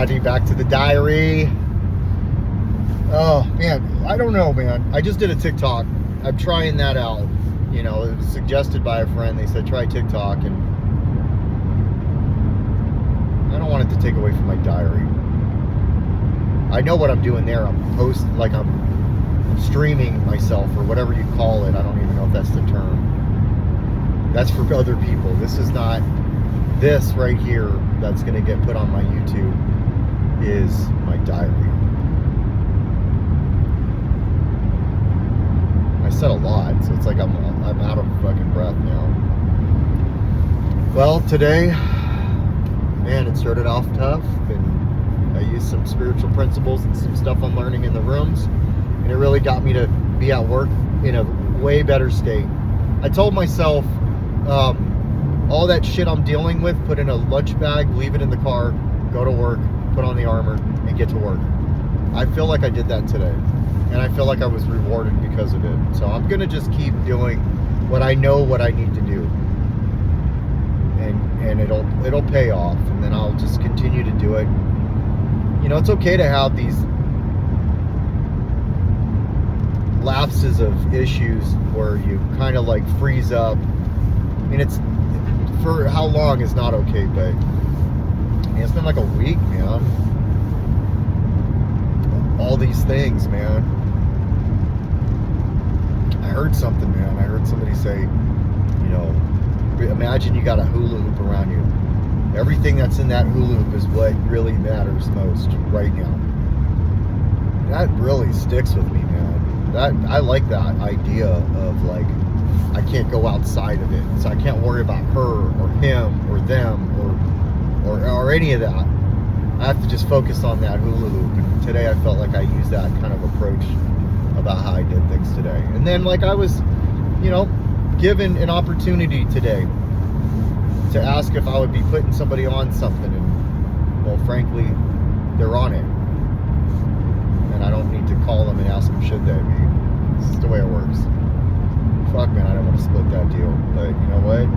everybody, back to the diary. Oh man, I don't know, man. I just did a TikTok. I'm trying that out. You know, it was suggested by a friend. They said try TikTok, and I don't want it to take away from my diary. I know what I'm doing there. I'm streaming myself, or whatever you call it. I don't even know if that's the term. That's for other people. This is not. This right here that's going to get put on my YouTube is my diary. I said a lot, so it's like I'm out of fucking breath now. Well, today, man, it started off tough, and I used some spiritual principles and some stuff I'm learning in the rooms, and it really got me to be at work in a way better state. I told myself, all that shit I'm dealing with, put in a lunch bag, leave it in the car, go to work, put on the armor, and get to work. I feel like I did that today, and I feel like I was rewarded because of it. So I'm gonna just keep doing what I know what I need to do, and it'll pay off, and then I'll just continue to do it. You know, it's okay to have these lapses of issues where you kind of like freeze up. I mean, it's for how long is not okay, but it's been like a week, man. All these things, man. I heard something, man. I heard somebody say, you know, imagine you got a hula hoop around you. Everything that's in that hula hoop is what really matters most right now. That really sticks with me, man. I like that idea of like, I can't go outside of it, so I can't worry about her or him or them or any of that. I have to just focus on that hula hoop. And today I felt like I used that kind of approach about how I did things today. And then like I was, you know, given an opportunity today to ask if I would be putting somebody on something, and well, frankly, they're on it, and I don't need to call them and ask them should they be. This is the way it works. Fuck, man, I don't want to split that deal, but you know what?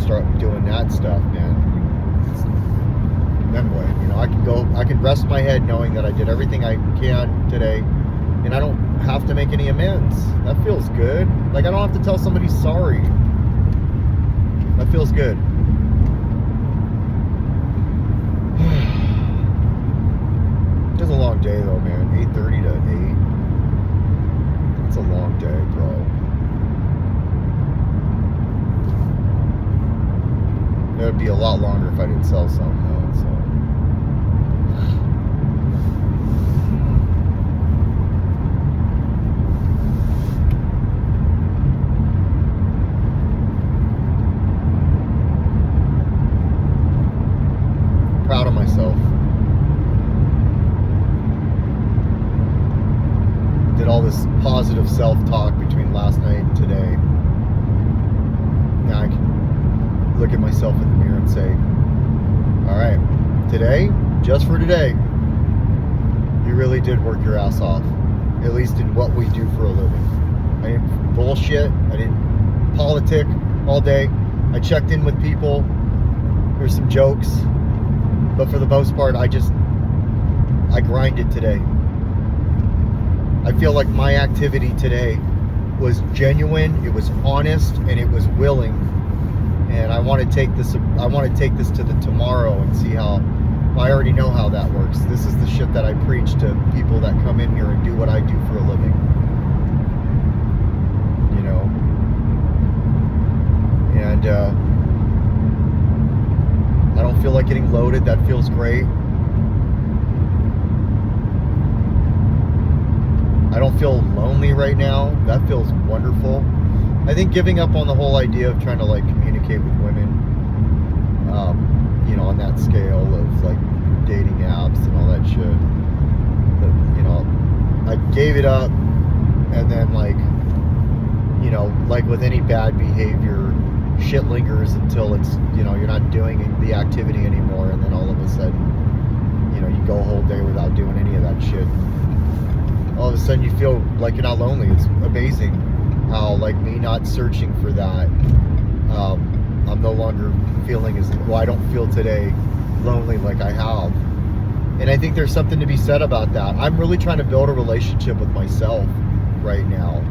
Start doing that stuff, man. Then what? You know, I can rest my head knowing that I did everything I can today, and I don't have to make any amends. That feels good. Like, I don't have to tell somebody sorry. That feels good. It was a long day, though, man. 8:30 to 8. It's a long day, bro. It would be a lot longer if I didn't sell some, though, so. Proud of myself. Did all this positive self-talk between last night and today. Now I can look at myself in the mirror and say, all right, today, just for today, you really did work your ass off, at least in what we do for a living. I didn't bullshit. I didn't politic all day. I checked in with people. There's some jokes, but for the most part, I grinded today. I feel like my activity today was genuine, it was honest, and it was willing. And I want to take this to the tomorrow and see how. I already know how that works. This is the shit that I preach to people that come in here and do what I do for a living. You know. And I don't feel like getting loaded. That feels great. I don't feel lonely right now. That feels wonderful. I think giving up on the whole idea of trying to like communicate with women, you know, on that scale of like dating apps and all that shit. But, you know, I gave it up, and then like, you know, like with any bad behavior, shit lingers until it's, you know, you're not doing the activity anymore, and then all of a sudden, you know, you go a whole day without doing any of that shit. All of a sudden you feel like you're not lonely. It's amazing how like me not searching for that I'm no longer feeling as, well, I don't feel today lonely like I have. And I think there's something to be said about that. I'm really trying to build a relationship with myself right now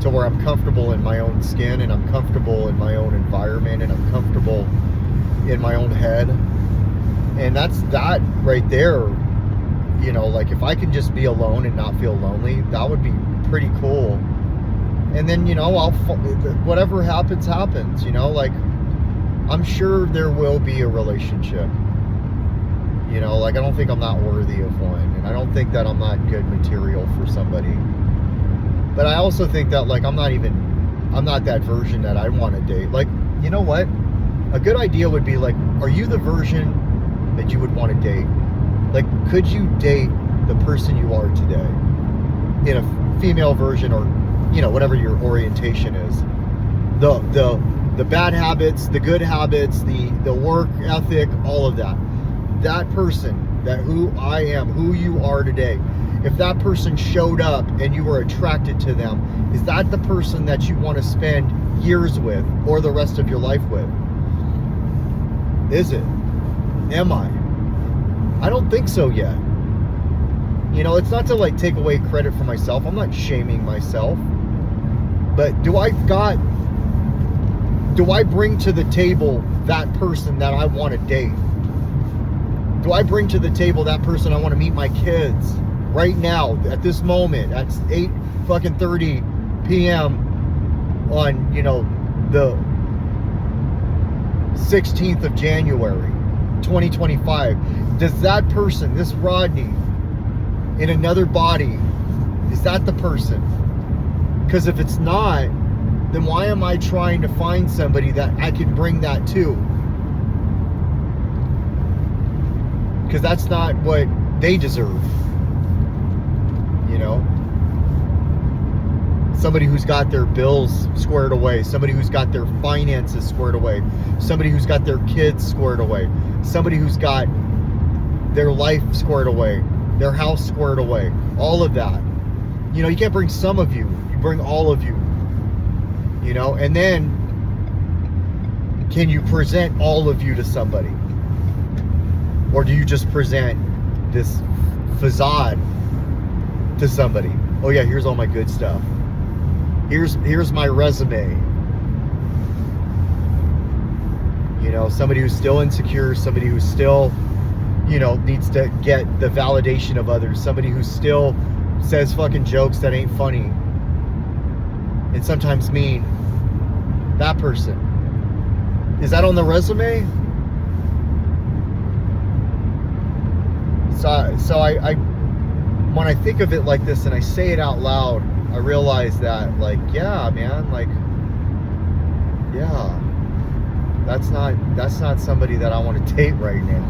to where I'm comfortable in my own skin, and I'm comfortable in my own environment, and I'm comfortable in my own head. And that's that right there. You know, like if I can just be alone and not feel lonely, that would be pretty cool. And then, you know, whatever happens, happens, you know, like I'm sure there will be a relationship. You know, like I don't think I'm not worthy of one, and I don't think that I'm not good material for somebody. But I also think that like I'm not that version that I want to date. Like, you know what? A good idea would be like, are you the version that you would want to date? Like, could you date the person you are today in a female version, or, you know, whatever your orientation is? The bad habits, the good habits, the work ethic, all of that. That person, that who I am, who you are today, if that person showed up and you were attracted to them, is that the person that you want to spend years with or the rest of your life with? Is it? Am I? I don't think so yet. You know, it's not to like take away credit for myself. I'm not shaming myself. But do I bring to the table that person that I want to date? Do I bring to the table that person I want to meet my kids right now, at this moment, at 8:30 p.m. on, you know, the 16th of January, 2025? Does that person, this Rodney, in another body, is that the person? Because if it's not, then why am I trying to find somebody that I can bring that to? Because that's not what they deserve. You know? Somebody who's got their bills squared away. Somebody who's got their finances squared away. Somebody who's got their kids squared away. Somebody who's got their life squared away. Their house squared away. All of that. You know, you can't bring some of you. You bring all of you. You know? And then, can you present all of you to somebody? Or do you just present this facade to somebody? Oh yeah, here's all my good stuff. Here's my resume. You know, somebody who's still insecure, somebody who's still, you know, needs to get the validation of others, somebody who still says fucking jokes that ain't funny and sometimes mean. That person. Is that on the resume? So I when I think of it like this and I say it out loud, I realize that, like, yeah, man, like, yeah, that's not somebody that I want to date right now.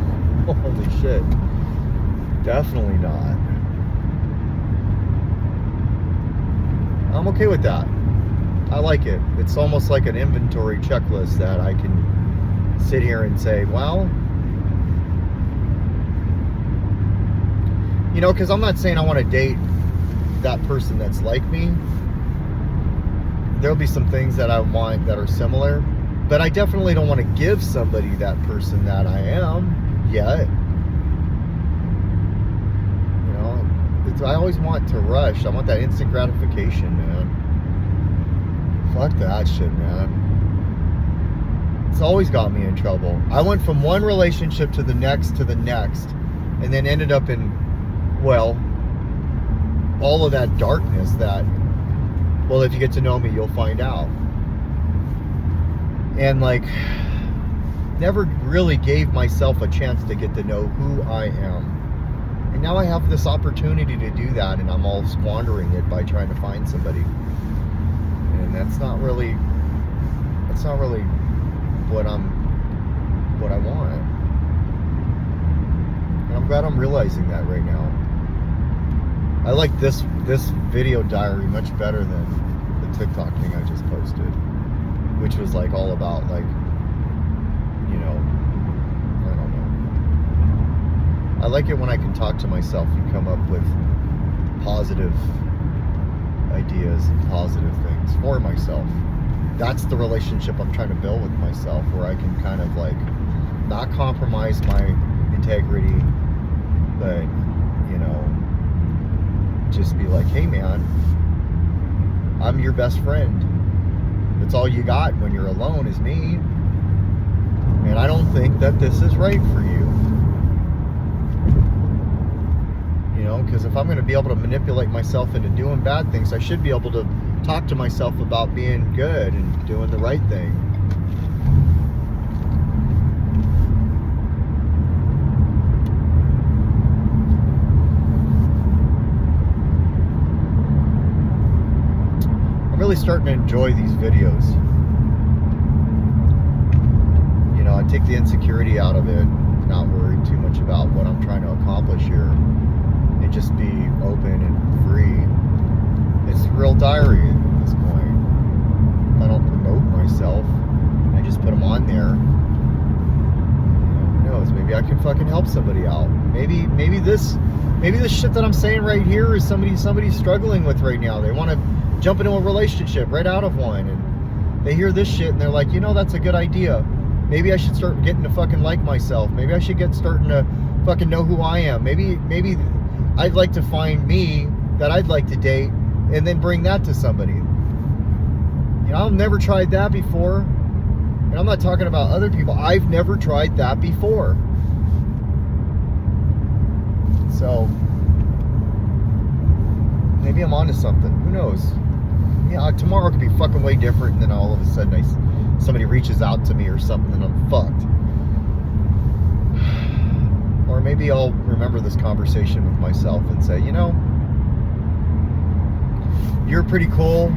Holy shit. Definitely not. I'm okay with that. I like it. It's almost like an inventory checklist that I can sit here and say, well, you know, because I'm not saying I want to date that person that's like me. There'll be some things that I want that are similar, but I definitely don't want to give somebody that person that I am yet. You know, I always want to rush. I want that instant gratification, man. Fuck that shit, man. It's always got me in trouble. I went from one relationship to the next, and then ended up in, well, all of that darkness that, well, if you get to know me, you'll find out. And like, never really gave myself a chance to get to know who I am. And now I have this opportunity to do that, and I'm all squandering it by trying to find somebody. And that's not really what I want. And I'm glad I'm realizing that right now. I like this video diary much better than the TikTok thing I just posted, which was like all about, like, you know, I don't know. I like it when I can talk to myself and come up with positive ideas and positive things for myself. that's the relationship I'm trying to build with myself, where I can kind of like not compromise my integrity, but, you know, just be like, hey man, I'm your best friend. That's all you got when you're alone is me. And I don't think that this is right for you. You know, because if I'm going to be able to manipulate myself into doing bad things, I should be able to talk to myself about being good and doing the right thing. I'm really starting to enjoy these videos. You know, I take the insecurity out of it, not worry too much about what I'm trying to accomplish here, and just be open and free. It's a real diary at this point. I don't promote myself. I just put them on there. You know, who knows? Maybe I can fucking help somebody out. Maybe this shit that I'm saying right here is somebody's struggling with right now. They want to jump into a relationship right out of one, and they hear this shit and they're like, you know, that's a good idea. Maybe I should start getting to fucking like myself. Maybe I should starting to fucking know who I am. Maybe I'd like to find me that I'd like to date and then bring that to somebody. You know, I've never tried that before. And I'm not talking about other people. I've never tried that before. So maybe I'm onto something. Who knows? Yeah, tomorrow could be fucking way different, and then all of a sudden somebody reaches out to me or something and I'm fucked. Or maybe I'll remember this conversation with myself and say, you know, you're pretty cool.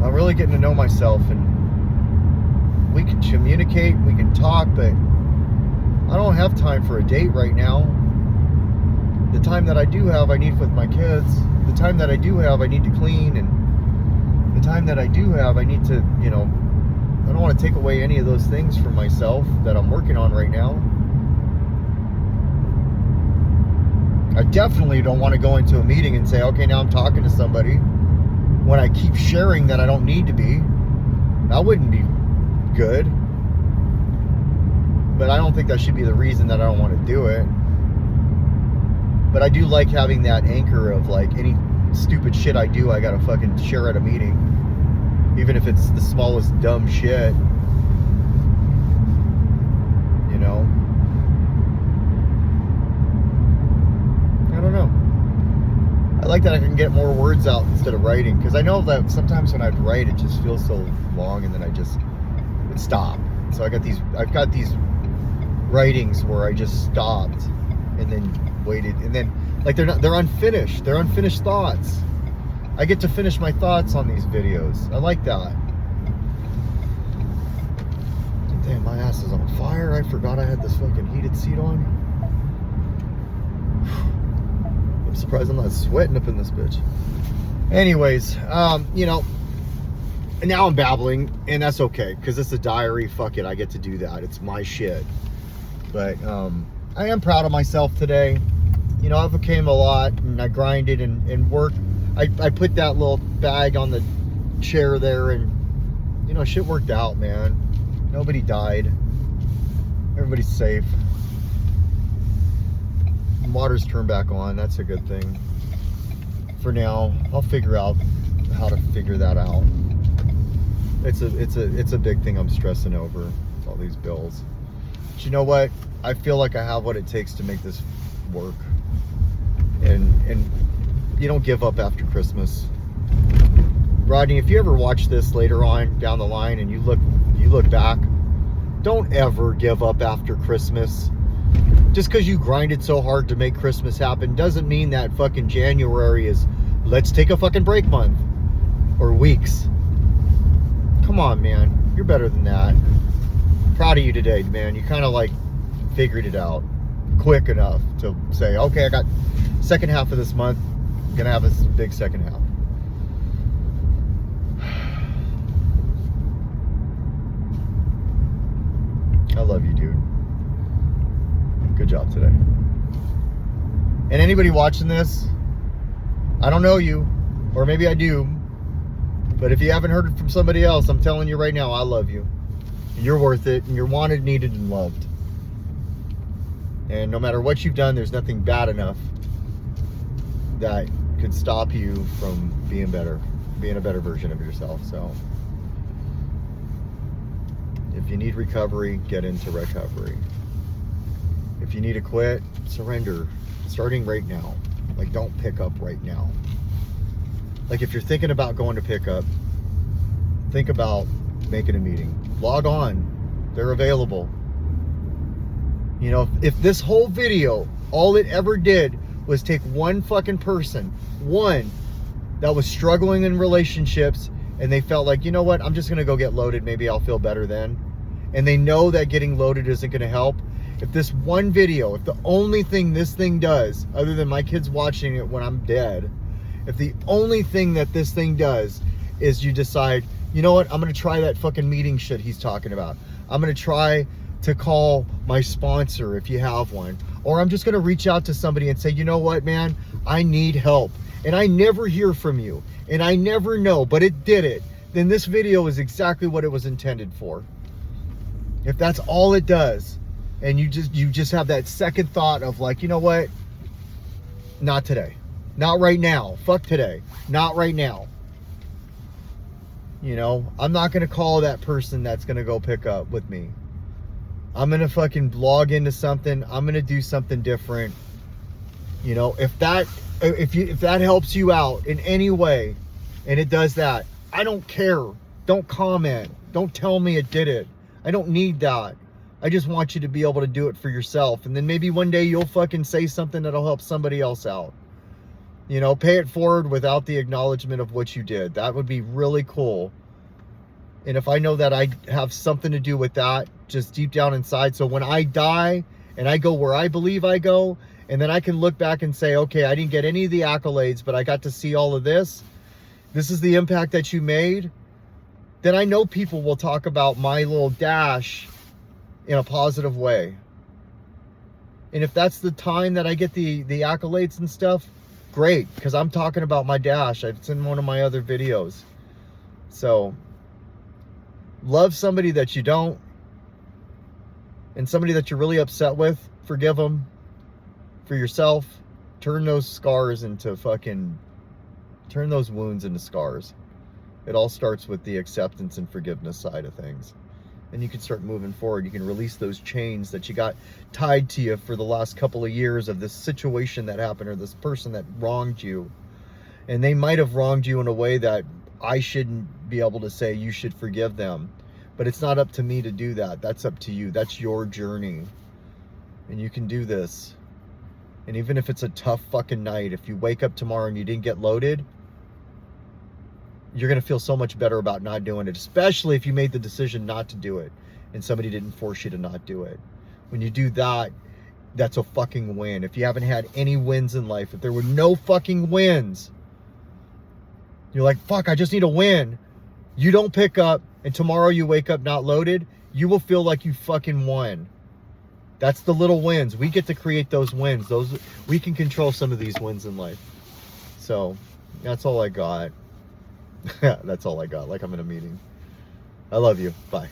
I'm really getting to know myself, and we can communicate, we can talk, but I don't have time for a date right now. The time that I do have, I need with my kids. The time that I do have, I need to clean, and the time that I do have, I need to, you know, I don't want to take away any of those things from myself that I'm working on right now. I definitely don't want to go into a meeting and say, okay, now I'm talking to somebody, when I keep sharing that I don't need to be. That wouldn't be good. But I don't think that should be the reason that I don't want to do it. But I do like having that anchor of like, any stupid shit I do, I gotta fucking share at a meeting. Even if it's the smallest dumb shit. You know? I don't know. I like that I can get more words out instead of writing. Because I know that sometimes when I'd write, it just feels so long, and then I just would stop. So I've got these writings where I just stopped and then waited, and then like they're unfinished. They're unfinished thoughts. I get to finish my thoughts on these videos. I like that. Damn, my ass is on fire. I forgot I had this fucking heated seat on. I'm surprised I'm not sweating up in this bitch. Anyways, you know, and now I'm babbling, and that's okay, because it's a diary. Fuck it, I get to do that. It's my shit. But I am proud of myself today. You know, I overcame a lot, and I grinded and worked. I put that little bag on the chair there, and, you know, shit worked out, man. Nobody died. Everybody's safe. The water's turned back on. That's a good thing. For now, I'll figure out how to figure that out. It's a big thing I'm stressing over, all these bills. But you know what? I feel like I have what it takes to make this work. And you don't give up after Christmas. Rodney, if you ever watch this later on down the line and you look back, don't ever give up after Christmas. Just because you grinded so hard to make Christmas happen doesn't mean that fucking January is let's take a fucking break month or weeks. Come on, man. You're better than that. Proud of you today, man. You kind of like figured it out quick enough to say, okay, I got second half of this month, I'm gonna have this big second half. I love you, dude. Good job today. And anybody watching this, I don't know you, or maybe I do, But if you haven't heard it from somebody else, I'm telling you right now, I love you. You're worth it, and you're wanted, needed, and loved. And no matter what you've done, there's nothing bad enough that could stop you from being better, being a better version of yourself. So if you need recovery, get into recovery. If you need to quit, surrender. Starting right now. Like, don't pick up right now. Like, if you're thinking about going to pick up, think about making a meeting. Log on. They're available. You know, if this whole video, all it ever did was take one fucking person, one that was struggling in relationships, and they felt like, you know what, I'm just going to go get loaded. Maybe I'll feel better then. And they know that getting loaded isn't going to help. If this one video, if the only thing this thing does, other than my kids watching it when I'm dead, if the only thing that this thing does is you decide, you know what, I'm going to try that fucking meeting shit he's talking about. I'm going to try to call my sponsor if you have one. Or I'm just going to reach out to somebody and say, you know what, man, I need help. And I never hear from you. And I never know, but it did it. Then this video is exactly what it was intended for. If that's all it does, and you just have that second thought of like, you know what? Not today. Not right now. Fuck today. Not right now. You know, I'm not going to call that person that's going to go pick up with me. I'm going to fucking log into something. I'm going to do something different. You know, if that helps you out in any way, and it does that, I don't care. Don't comment. Don't tell me it did it. I don't need that. I just want you to be able to do it for yourself. And then maybe one day you'll fucking say something that'll help somebody else out. You know, pay it forward without the acknowledgement of what you did. That would be really cool. And if I know that I have something to do with that, just deep down inside, so when I die and I go where I believe I go, and then I can look back and say, okay, I didn't get any of the accolades, but I got to see all of this. This is the impact that you made. Then I know people will talk about my little dash in a positive way. And if that's the time that I get the accolades and stuff, great, because I'm talking about my dash. It's in one of my other videos. So love somebody that you don't, and somebody that you're really upset with, forgive them. For yourself, turn those scars into turn those wounds into scars. It all starts with the acceptance and forgiveness side of things. And you can start moving forward. You can release those chains that you got tied to you for the last couple of years of this situation that happened, or this person that wronged you. And they might have wronged you in a way that I shouldn't be able to say you should forgive them. But it's not up to me to do that. That's up to you. That's your journey. And you can do this. And even if it's a tough fucking night, if you wake up tomorrow and you didn't get loaded, you're going to feel so much better about not doing it, especially if you made the decision not to do it and somebody didn't force you to not do it. When you do that, that's a fucking win. If you haven't had any wins in life, if there were no fucking wins, you're like, fuck, I just need a win. You don't pick up and tomorrow you wake up not loaded, you will feel like you fucking won. That's the little wins. We get to create those wins. We can control some of these wins in life. So that's all I got. That's all I got. Like I'm in a meeting. I love you. Bye.